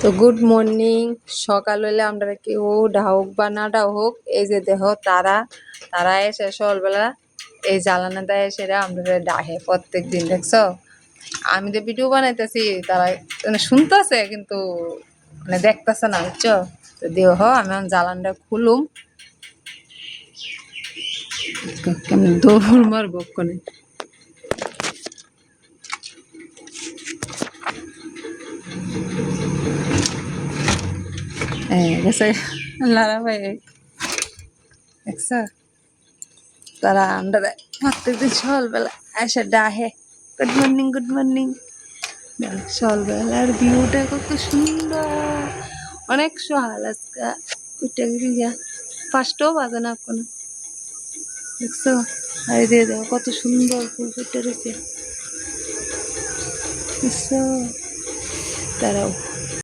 তো good morning. সকাল হইলে আমরা কেউ হোক বা না হোক, এই যে দেহ তারা তারা এসে সকালবেলা এই জ্বালানা দেয় সেটা আমরা ডাহে প্রত্যেক দিন। দেখছো, আমি তো ভিডিও বানাইতেছি, তারা মানে শুনতেছে কিন্তু মানে দেখতেছে না, বুঝছো? তো দেহ আমি জ্বালানটা খুলুম, কেমন দৌড় মারবো কোনে। গেছে লারা ভাই, দেখছো তারা আমরা প্রত্যেকদিন সকালবেলা এসে ডাহে গুড মর্নিং গুড মর্নিং। সকালবেলার ভিউটা কত সুন্দর, অনেক সকাল আজকে। উঠে গিয়া 5টাও বাজে না কোনো, দেখছো? আর এই যে দেখো কত সুন্দর ফুল ফুটে রয়েছে, দেখছো? দাঁড়াও